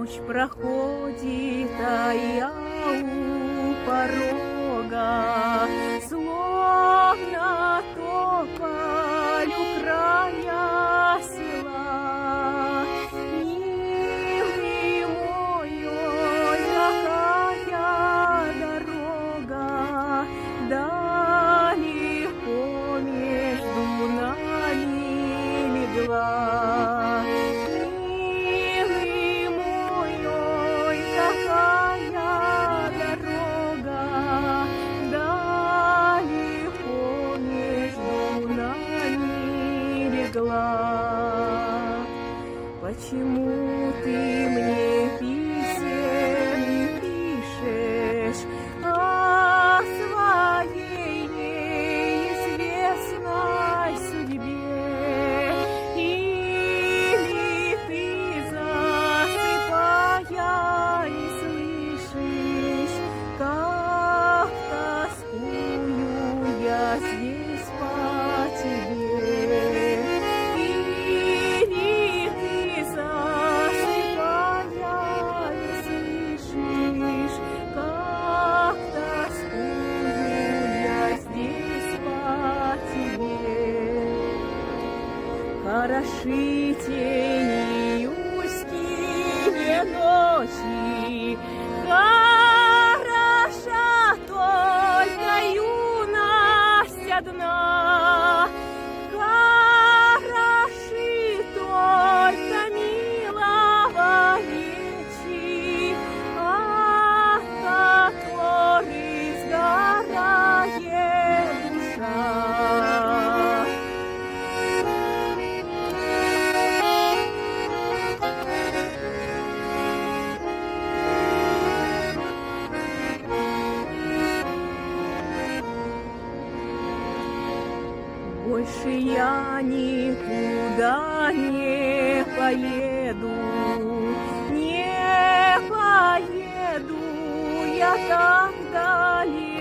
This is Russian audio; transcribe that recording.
Ночь проходит, а я у порога, словно тополь у края села. Милый мой, ой, какая дорога, далеко между нами легла. Милый мой, ой, какая дорога, далеко между нами легла. Почему ты мне писем не пишешь о своей неизвестной судьбе? Или ты, засыпая, не слышишь, как тоскую я здесь по тебе? Или ты, засыпая, не слышишь, как тоскую я здесь по тебе? Хороши тени узкие ночи, хороша только юность одна. Хороши только милого речи, от которых сгорает душа. Больше я никуда не поеду, не поеду я так далеко.